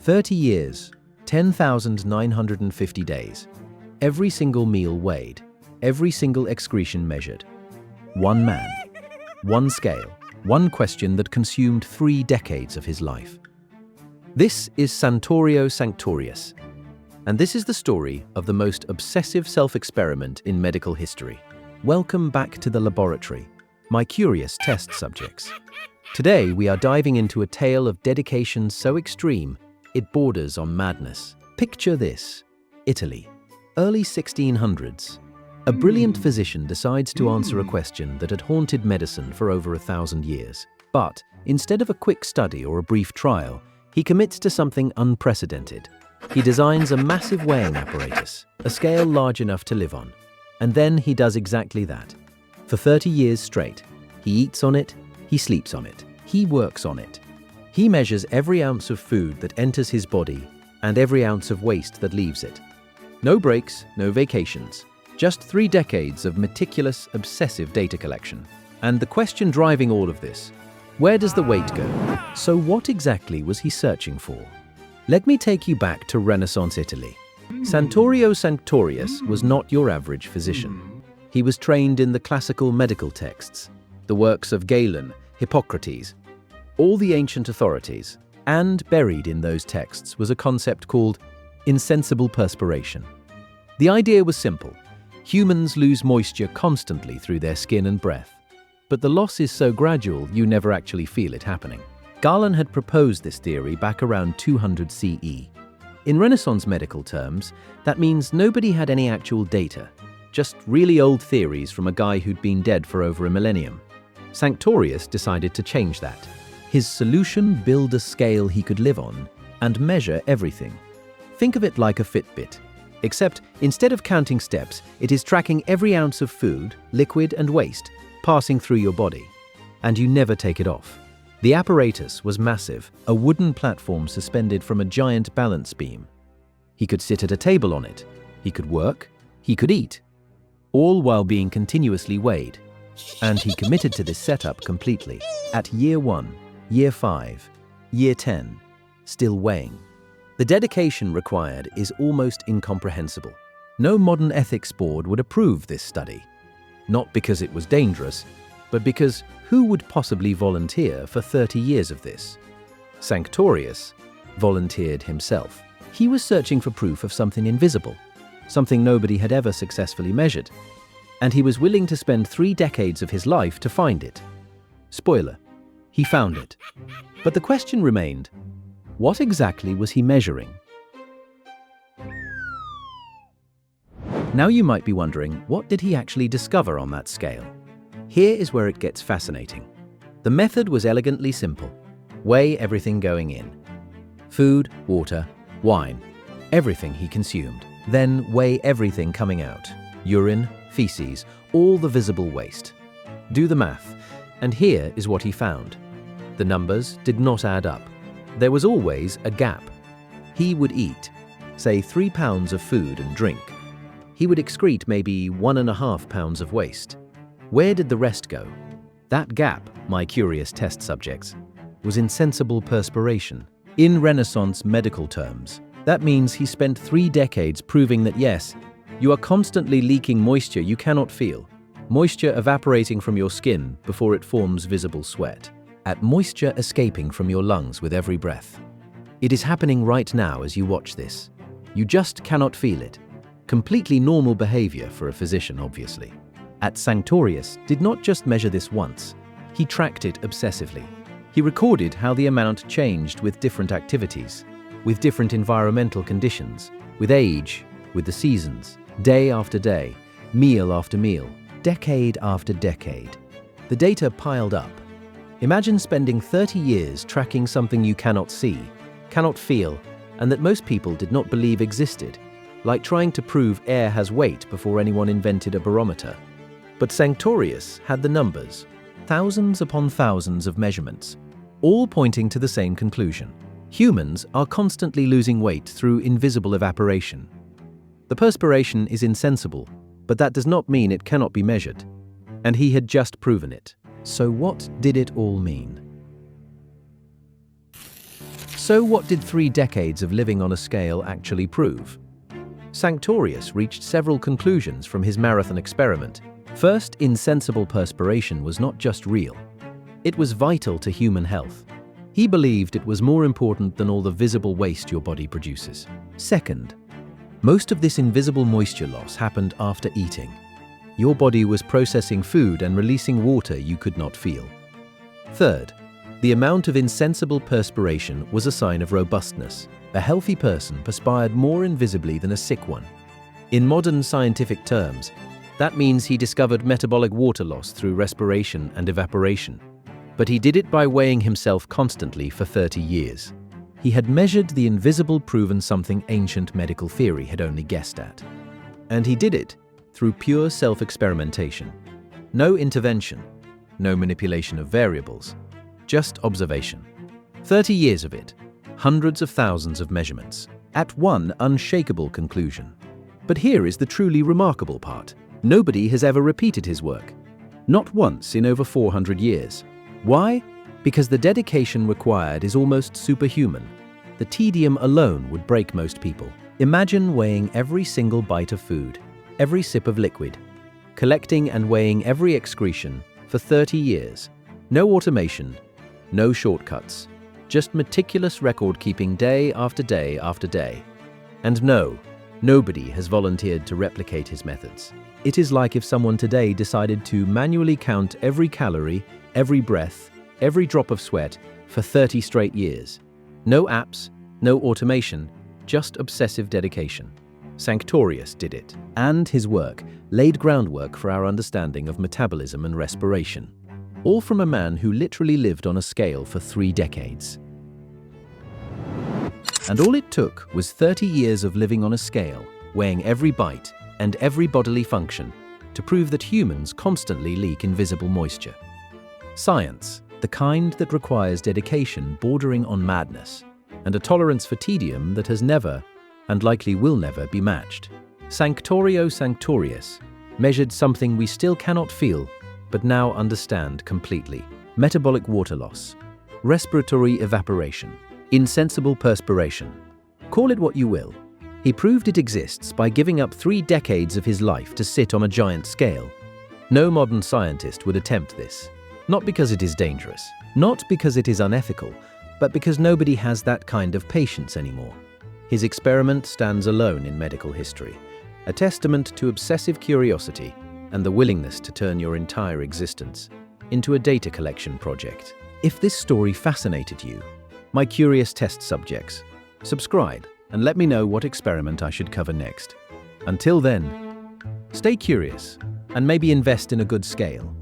30 years, 10,950 days. Every single meal weighed, every single excretion measured. One man, one scale, one question that consumed 3 decades of his life. This is Santorio Sanctorius, and this is the story of the most obsessive self-experiment in medical history. Welcome back to the laboratory, my curious test subjects. Today we are diving into a tale of dedication so extreme, it borders on madness. Picture this: Italy, early 1600s. A brilliant physician decides to answer a question that had haunted medicine for over 1,000 years. But instead of a quick study or a brief trial, he commits to something unprecedented. He designs a massive weighing apparatus, a scale large enough to live on. And then he does exactly that. For 30 years straight, he eats on it, he sleeps on it, he works on it. He measures every ounce of food that enters his body and every ounce of waste that leaves it. No breaks, no vacations. Just 3 decades of meticulous, obsessive data collection. And the question driving all of this: where does the weight go? So what exactly was he searching for? Let me take you back to Renaissance Italy. Santorio Sanctorius was not your average physician. He was trained in the classical medical texts, the works of Galen, Hippocrates, all the ancient authorities, and buried in those texts was a concept called insensible perspiration. The idea was simple. Humans lose moisture constantly through their skin and breath, but the loss is so gradual you never actually feel it happening. Galen had proposed this theory back around 200 CE. In Renaissance medical terms, that means nobody had any actual data, just really old theories from a guy who'd been dead for over a millennium. Sanctorius decided to change that. His solution: build a scale he could live on and measure everything. Think of it like a Fitbit. Except instead of counting steps, it is tracking every ounce of food, liquid and waste passing through your body, and you never take it off. The apparatus was massive, a wooden platform suspended from a giant balance beam. He could sit at a table on it, he could work, he could eat, all while being continuously weighed. And he committed to this setup completely. At year 1, year 5, year 10, still weighing. The dedication required is almost incomprehensible. No modern ethics board would approve this study. Not because it was dangerous, but because who would possibly volunteer for 30 years of this? Sanctorius volunteered himself. He was searching for proof of something invisible, something nobody had ever successfully measured. And he was willing to spend 3 decades of his life to find it. Spoiler, he found it. But the question remained: what exactly was he measuring? Now you might be wondering, what did he actually discover on that scale? Here is where it gets fascinating. The method was elegantly simple. Weigh everything going in. Food, water, wine, everything he consumed. Then weigh everything coming out. Urine, feces, all the visible waste. Do the math, and here is what he found. The numbers did not add up. There was always a gap. He would eat, say 3 pounds of food and drink. He would excrete maybe 1.5 pounds of waste. Where did the rest go? That gap, my curious test subjects, was insensible perspiration. In Renaissance medical terms, that means he spent 3 decades proving that yes, you are constantly leaking moisture you cannot feel. Moisture evaporating from your skin before it forms visible sweat. At moisture escaping from your lungs with every breath. It is happening right now as you watch this. You just cannot feel it. Completely normal behavior for a physician, obviously. At Sanctorius did not just measure this once. He tracked it obsessively. He recorded how the amount changed with different activities, with different environmental conditions, with age, with the seasons, day after day, meal after meal, decade after decade. The data piled up. Imagine spending 30 years tracking something you cannot see, cannot feel, and that most people did not believe existed, like trying to prove air has weight before anyone invented a barometer. But Sanctorius had the numbers, thousands upon thousands of measurements, all pointing to the same conclusion. Humans are constantly losing weight through invisible evaporation. The perspiration is insensible, but that does not mean it cannot be measured. And he had just proven it. So what did it all mean? So what did 3 decades of living on a scale actually prove? Sanctorius reached several conclusions from his marathon experiment. First, insensible perspiration was not just real. It was vital to human health. He believed it was more important than all the visible waste your body produces. Second, most of this invisible moisture loss happened after eating. Your body was processing food and releasing water you could not feel. Third, the amount of insensible perspiration was a sign of robustness. A healthy person perspired more invisibly than a sick one. In modern scientific terms, that means he discovered metabolic water loss through respiration and evaporation. But he did it by weighing himself constantly for 30 years. He had measured the invisible, proven something ancient medical theory had only guessed at. And he did it through pure self-experimentation. No intervention, no manipulation of variables, just observation. 30 years of it, hundreds of thousands of measurements, at one unshakable conclusion. But here is the truly remarkable part. Nobody has ever repeated his work. Not once in over 400 years. Why? Because the dedication required is almost superhuman. The tedium alone would break most people. Imagine weighing every single bite of food, every sip of liquid, collecting and weighing every excretion for 30 years. No automation, no shortcuts, just meticulous record-keeping day after day after day. And no, nobody has volunteered to replicate his methods. It is like if someone today decided to manually count every calorie, every breath, every drop of sweat for 30 straight years. No apps, no automation, just obsessive dedication. Sanctorius did it, and his work laid groundwork for our understanding of metabolism and respiration. All from a man who literally lived on a scale for 3 decades. And all it took was 30 years of living on a scale, weighing every bite and every bodily function, to prove that humans constantly leak invisible moisture. Science, the kind that requires dedication bordering on madness, and a tolerance for tedium that has never, and likely will never, be matched. Santorio Sanctorius measured something we still cannot feel, but now understand completely. Metabolic water loss, respiratory evaporation, insensible perspiration. Call it what you will. He proved it exists by giving up 3 decades of his life to sit on a giant scale. No modern scientist would attempt this. Not because it is dangerous, not because it is unethical, but because nobody has that kind of patience anymore. His experiment stands alone in medical history, a testament to obsessive curiosity and the willingness to turn your entire existence into a data collection project. If this story fascinated you, my curious test subjects, subscribe and let me know what experiment I should cover next. Until then, stay curious and maybe invest in a good scale.